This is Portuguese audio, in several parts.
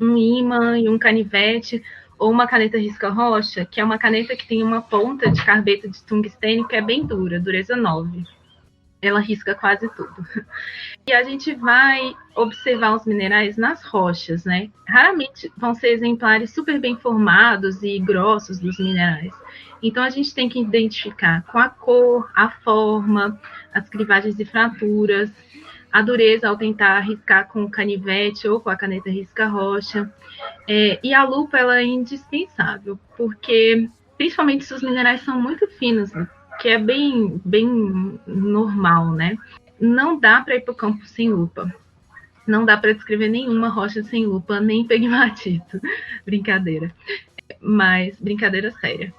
um ímã e um canivete, ou uma caneta risca-rocha, que é uma caneta que tem uma ponta de carbeto de tungstênio que é bem dura, dureza 9. Ela risca quase tudo. E a gente vai observar os minerais nas rochas, né? Raramente vão ser exemplares super bem formados e grossos dos minerais. Então a gente tem que identificar com a cor, a forma, as clivagens e fraturas, a dureza ao tentar riscar com o canivete ou com a caneta risca-rocha. E a lupa ela é indispensável, porque principalmente se os minerais são muito finos, que é bem normal, né? Não dá para ir para o campo sem lupa. Não dá para descrever nenhuma rocha sem lupa, nem pegmatito. Brincadeira. Mas brincadeira séria.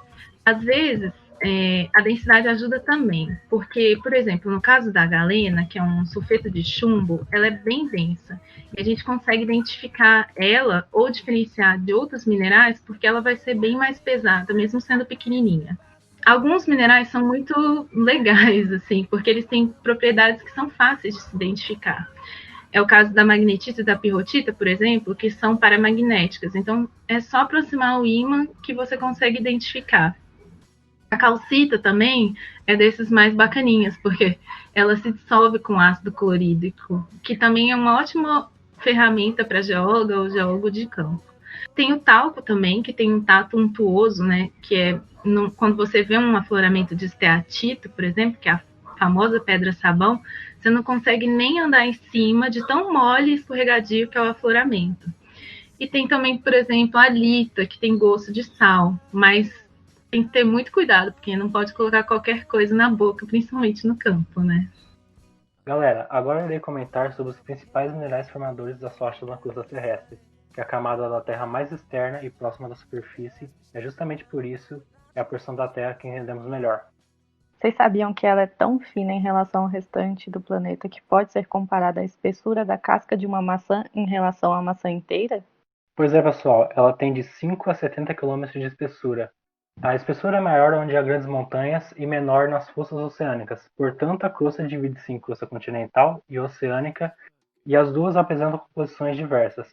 Às vezes, a densidade ajuda também, porque, por exemplo, no caso da galena, que é um sulfeto de chumbo, ela é bem densa. E a gente consegue identificar ela ou diferenciar de outros minerais, porque ela vai ser bem mais pesada, mesmo sendo pequenininha. Alguns minerais são muito legais, assim, porque eles têm propriedades que são fáceis de se identificar. É o caso da magnetita e da pirrotita, por exemplo, que são paramagnéticas. Então, é só aproximar o ímã que você consegue identificar. A calcita também é desses mais bacaninhas, porque ela se dissolve com ácido clorídrico, que também é uma ótima ferramenta para geóloga ou geólogo de campo. Tem o talco também, que tem um tato untuoso, né? Que é quando você vê um afloramento de esteatito, por exemplo, que é a famosa pedra-sabão, você não consegue nem andar em cima de tão mole e escorregadio que é o afloramento. E tem também, por exemplo, a lita, que tem gosto de sal, mas tem que ter muito cuidado, porque não pode colocar qualquer coisa na boca, principalmente no campo, né? Galera, agora eu irei comentar sobre os principais minerais formadores das rochas na crosta terrestre, que é a camada da Terra mais externa e próxima da superfície, é justamente por isso é a porção da Terra que entendemos melhor. Vocês sabiam que ela é tão fina em relação ao restante do planeta que pode ser comparada à espessura da casca de uma maçã em relação à maçã inteira? Pois é, pessoal, ela tem de 5 a 70 km de espessura. A espessura é maior onde há grandes montanhas e menor nas fossas oceânicas. Portanto, a crosta divide-se em crosta continental e oceânica, e as duas apresentam composições diversas.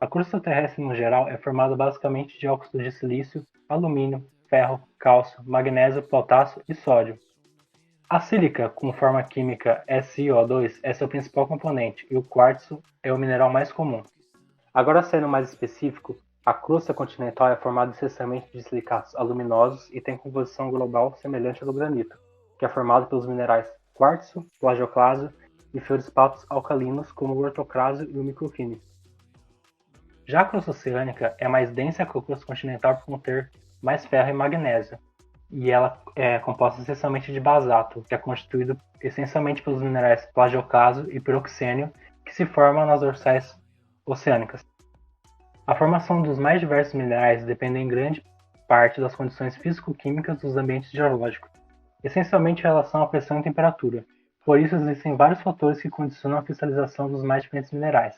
A crosta terrestre, no geral, é formada basicamente de óxido de silício, alumínio, ferro, cálcio, magnésio, potássio e sódio. A sílica, com forma química SiO2, é seu principal componente, e o quartzo é o mineral mais comum. Agora, sendo mais específico, a crosta continental é formada essencialmente de silicatos aluminosos e tem composição global semelhante ao do granito, que é formado pelos minerais quartzo, plagioclásio e feldspatos alcalinos como o ortocrásio e o microclínico. Já a crosta oceânica é mais densa que a crosta continental por conter mais ferro e magnésio, e ela é composta essencialmente de basato, que é constituído essencialmente pelos minerais plagioclásio e piroxênio, que se formam nas dorsais oceânicas. A formação dos mais diversos minerais depende em grande parte das condições físico-químicas dos ambientes geológicos, essencialmente em relação à pressão e temperatura. Por isso, existem vários fatores que condicionam a cristalização dos mais diferentes minerais.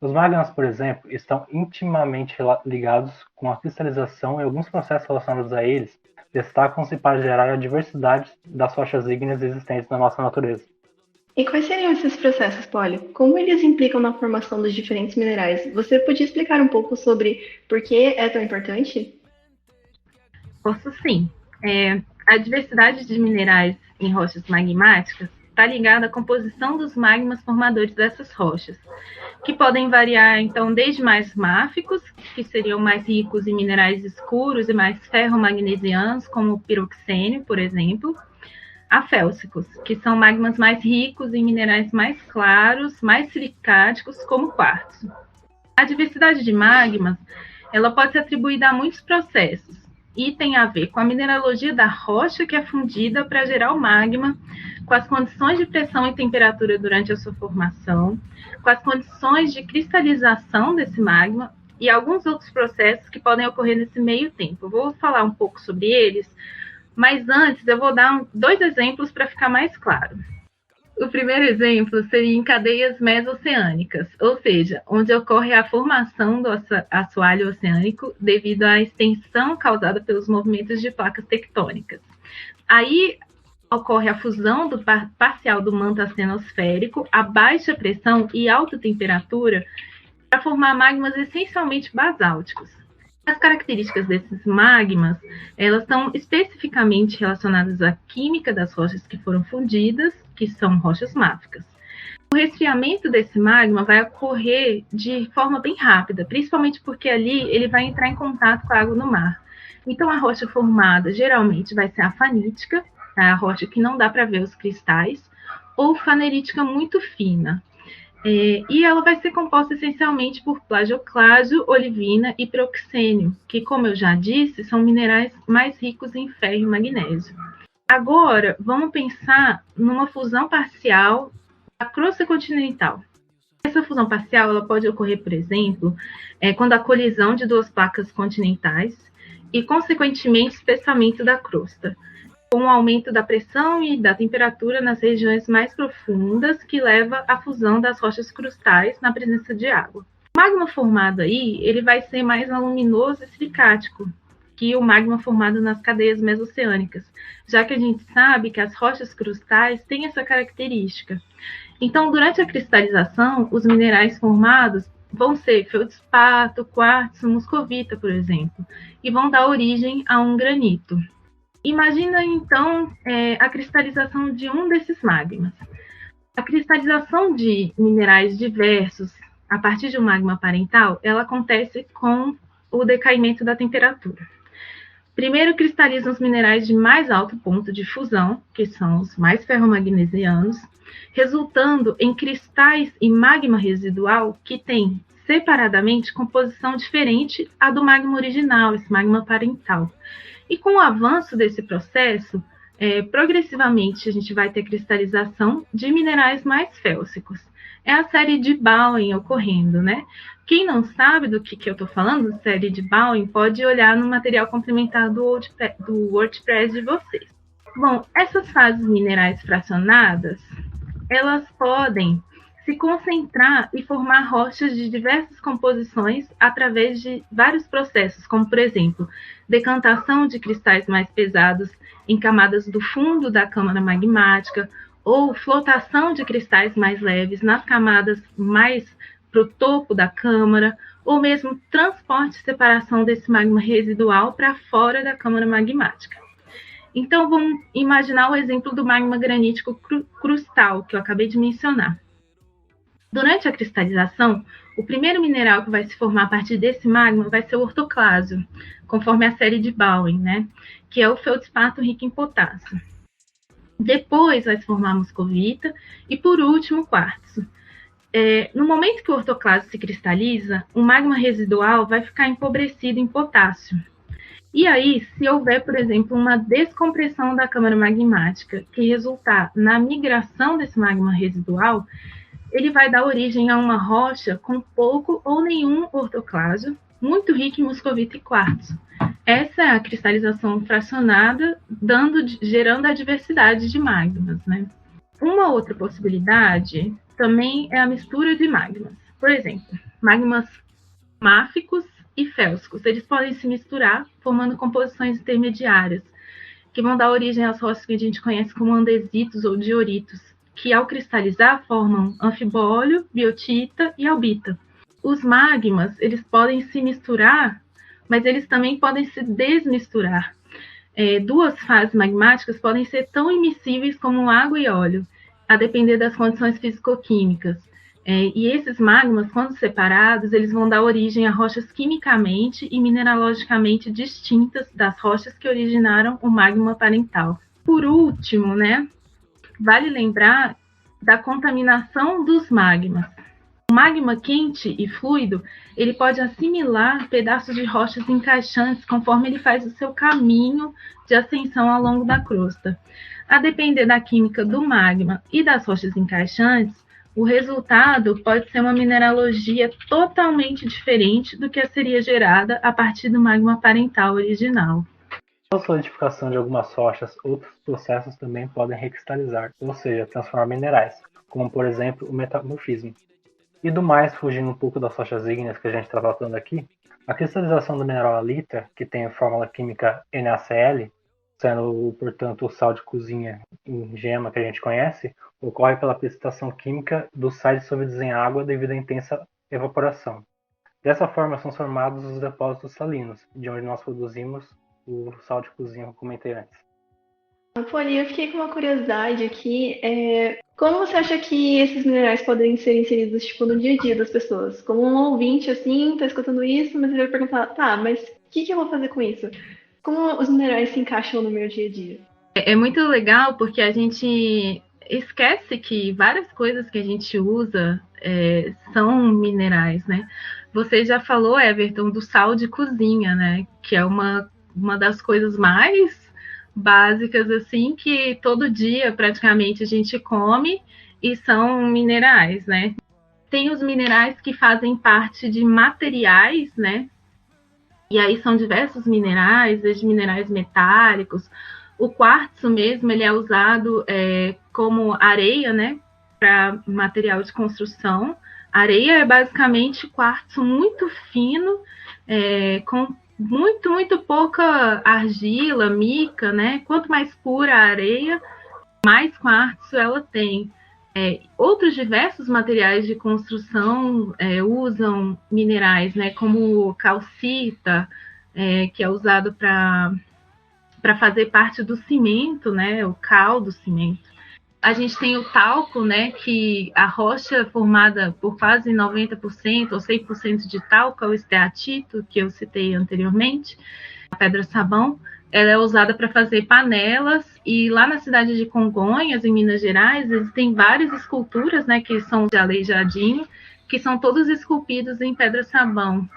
Os magmas, por exemplo, estão intimamente ligados com a cristalização e alguns processos relacionados a eles destacam-se para gerar a diversidade das rochas ígneas existentes na nossa natureza. E quais seriam esses processos, Polly? Como eles implicam na formação dos diferentes minerais? Você podia explicar um pouco sobre por que é tão importante? Posso sim. A diversidade de minerais em rochas magmáticas está ligada à composição dos magmas formadores dessas rochas, que podem variar, então, desde mais máficos, que seriam mais ricos em minerais escuros e mais ferromagnesianos, como o piroxênio, por exemplo, a félsicos, que são magmas mais ricos em minerais mais claros, mais silicáticos, como o quartzo. A diversidade de magmas, ela pode ser atribuída a muitos processos e tem a ver com a mineralogia da rocha que é fundida para gerar o magma, com as condições de pressão e temperatura durante a sua formação, com as condições de cristalização desse magma e alguns outros processos que podem ocorrer nesse meio tempo. Eu vou falar um pouco sobre eles, mas antes eu vou dar 2 exemplos para ficar mais claro. O primeiro exemplo seria em cadeias mesoceânicas, ou seja, onde ocorre a formação do assoalho oceânico devido à extensão causada pelos movimentos de placas tectônicas. Aí ocorre a fusão parcial do manto astenosférico a baixa pressão e alta temperatura para formar magmas essencialmente basálticos. As características desses magmas, elas estão especificamente relacionadas à química das rochas que foram fundidas, que são rochas máficas. O resfriamento desse magma vai ocorrer de forma bem rápida, principalmente porque ali ele vai entrar em contato com a água no mar. Então, a rocha formada geralmente vai ser a fanítica, a rocha que não dá para ver os cristais, ou fanerítica muito fina. E ela vai ser composta essencialmente por plagioclásio, olivina e proxênio, que, como eu já disse, são minerais mais ricos em ferro e magnésio. Agora, vamos pensar numa fusão parcial da crosta continental. Essa fusão parcial ela pode ocorrer, por exemplo, quando há colisão de duas placas continentais e, consequentemente, espessamento da crosta, com o aumento da pressão e da temperatura nas regiões mais profundas, que leva à fusão das rochas crustais na presença de água. O magma formado aí, ele vai ser mais aluminoso e silicático que o magma formado nas cadeias mesoceânicas, já que a gente sabe que as rochas crustais têm essa característica. Então, durante a cristalização, os minerais formados vão ser feldspato, quartzo, muscovita, por exemplo, e vão dar origem a um granito. Imagina, então, a cristalização de um desses magmas. A cristalização de minerais diversos a partir de um magma parental, ela acontece com o decaimento da temperatura. Primeiro cristalizam os minerais de mais alto ponto de fusão, que são os mais ferromagnesianos, resultando em cristais e magma residual que tem, separadamente, composição diferente à do magma original, esse magma parental. E com o avanço desse processo, progressivamente a gente vai ter cristalização de minerais mais félsicos. É a série de Bowen ocorrendo, né? Quem não sabe do que eu estou falando, série de Bowen, pode olhar no material complementar do WordPress de vocês. Bom, essas fases minerais fracionadas, elas podem se concentrar e formar rochas de diversas composições através de vários processos, como, por exemplo, decantação de cristais mais pesados em camadas do fundo da câmara magmática, ou flotação de cristais mais leves nas camadas mais para o topo da câmara, ou mesmo transporte e separação desse magma residual para fora da câmara magmática. Então, vamos imaginar o exemplo do magma granítico crustal, que eu acabei de mencionar. Durante a cristalização, o primeiro mineral que vai se formar a partir desse magma vai ser o ortoclásio, conforme a série de Bowen, né? Que é o feldspato rico em potássio. Depois vai se formar a muscovita e, por último, o quartzo. No momento que o ortoclásio se cristaliza, o magma residual vai ficar empobrecido em potássio. E aí, se houver, por exemplo, uma descompressão da câmara magmática que resultar na migração desse magma residual, ele vai dar origem a uma rocha com pouco ou nenhum ortoclásio, muito rica em muscovita e quartzo. Essa é a cristalização fracionada, gerando a diversidade de magmas, né? Uma outra possibilidade também é a mistura de magmas. Por exemplo, magmas máficos e félsicos. Eles podem se misturar, formando composições intermediárias, que vão dar origem às rochas que a gente conhece como andesitos ou dioritos, que ao cristalizar formam anfibólio, biotita e albita. Os magmas, eles podem se misturar, mas eles também podem se desmisturar. Duas fases magmáticas podem ser tão immiscíveis como água e óleo, a depender das condições físico-químicas. E esses magmas, quando separados, eles vão dar origem a rochas quimicamente e mineralogicamente distintas das rochas que originaram o magma parental. Por último, né, vale lembrar da contaminação dos magmas. O magma quente e fluido, ele pode assimilar pedaços de rochas encaixantes conforme ele faz o seu caminho de ascensão ao longo da crosta. A depender da química do magma e das rochas encaixantes, o resultado pode ser uma mineralogia totalmente diferente do que seria gerada a partir do magma parental original. Com a solidificação de algumas rochas, outros processos também podem recristalizar, ou seja, transformar minerais, como por exemplo o metamorfismo. E do mais, fugindo um pouco das rochas ígneas que a gente está tratando aqui, a cristalização do mineral alita, que tem a fórmula química NaCl, sendo, portanto, o sal de cozinha em gema que a gente conhece, ocorre pela precipitação química dos sais dissolvidos em água devido à intensa evaporação. Dessa forma são formados os depósitos salinos, de onde nós produzimos o sal de cozinha que eu comentei antes. Poli, eu fiquei com uma curiosidade aqui. Como você acha que esses minerais podem ser inseridos, tipo, no dia a dia das pessoas? Como um ouvinte, assim, tá escutando isso, mas ele vai perguntar, tá, mas o que eu vou fazer com isso? Como os minerais se encaixam no meu dia a dia? É muito legal porque a gente esquece que várias coisas que a gente usa são minerais, né? Você já falou, Everton, do sal de cozinha, né? Que é uma das coisas mais básicas, assim, que todo dia praticamente a gente come e são minerais, né? Tem os minerais que fazem parte de materiais, né? E aí são diversos minerais, desde minerais metálicos. O quartzo mesmo, ele é usado como areia, né? Para material de construção. Areia é basicamente quartzo muito fino, com muito pouca argila, mica, né? Quanto mais pura a areia, mais quartzo ela tem. Outros diversos materiais de construção usam minerais, né? Como calcita, que é usado para fazer parte do cimento, né? O cal do cimento. A gente tem o talco, né? Que a rocha formada por quase 90% ou 100% de talco é o esteatito, que eu citei anteriormente, a pedra-sabão. Ela é usada para fazer panelas, e lá na cidade de Congonhas, em Minas Gerais, eles têm várias esculturas, né, que são de aleijadinho, que são todos esculpidos em pedra-sabão.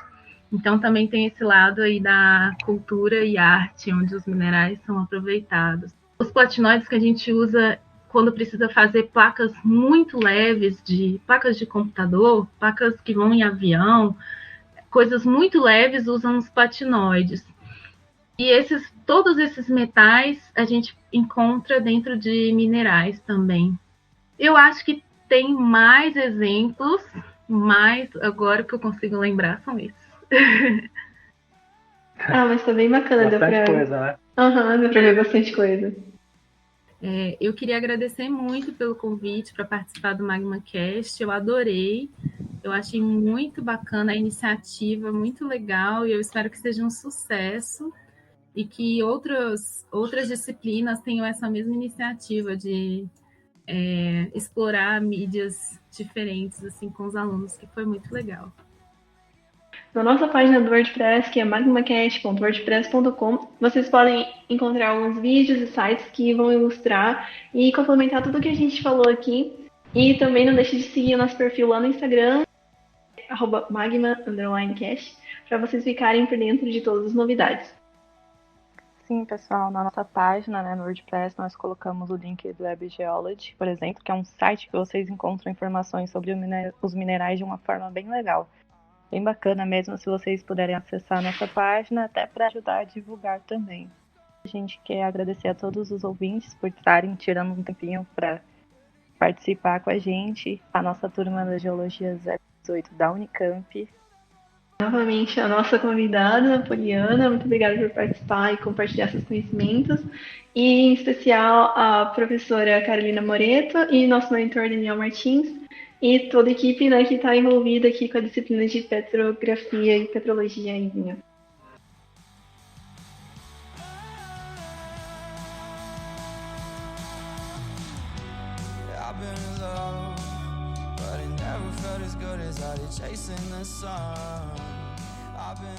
Então também tem esse lado aí da cultura e arte, onde os minerais são aproveitados. Os platinoides que a gente usa quando precisa fazer placas muito leves, placas de computador, placas que vão em avião, coisas muito leves, usam os platinoides. E todos esses metais a gente encontra dentro de minerais também. Eu acho que tem mais exemplos, mas agora que eu consigo lembrar são esses. Mas tá bem bacana, Bastante coisa, né? Deu pra ver bastante coisa. Eu queria agradecer muito pelo convite para participar do MagmaCast. Eu adorei. Eu achei muito bacana a iniciativa, muito legal, e eu espero que seja um sucesso e que outras disciplinas tenham essa mesma iniciativa de explorar mídias diferentes assim com os alunos, que foi muito legal. Na nossa página do WordPress, que é magmacast.wordpress.com, vocês podem encontrar alguns vídeos e sites que vão ilustrar e complementar tudo que a gente falou aqui. E também não deixe de seguir o nosso perfil lá no Instagram, @magma_cast, para vocês ficarem por dentro de todas as novidades. Sim, pessoal, na nossa página, né, no WordPress, nós colocamos o link do Web Geology, por exemplo, que é um site que vocês encontram informações sobre os minerais de uma forma bem legal. Bem bacana mesmo, se vocês puderem acessar a nossa página, até para ajudar a divulgar também. A gente quer agradecer a todos os ouvintes por estarem tirando um tempinho para participar com a gente, a nossa turma da Geologia 018 da Unicamp. Novamente, a nossa convidada, Poliana, muito obrigada por participar e compartilhar seus conhecimentos. E, em especial, a professora Carolina Moreto e nosso monitor Daniel Martins, e toda a equipe, né, que está envolvida aqui com a disciplina de petrografia e petrologia em vinho. Chasing the sun. I've been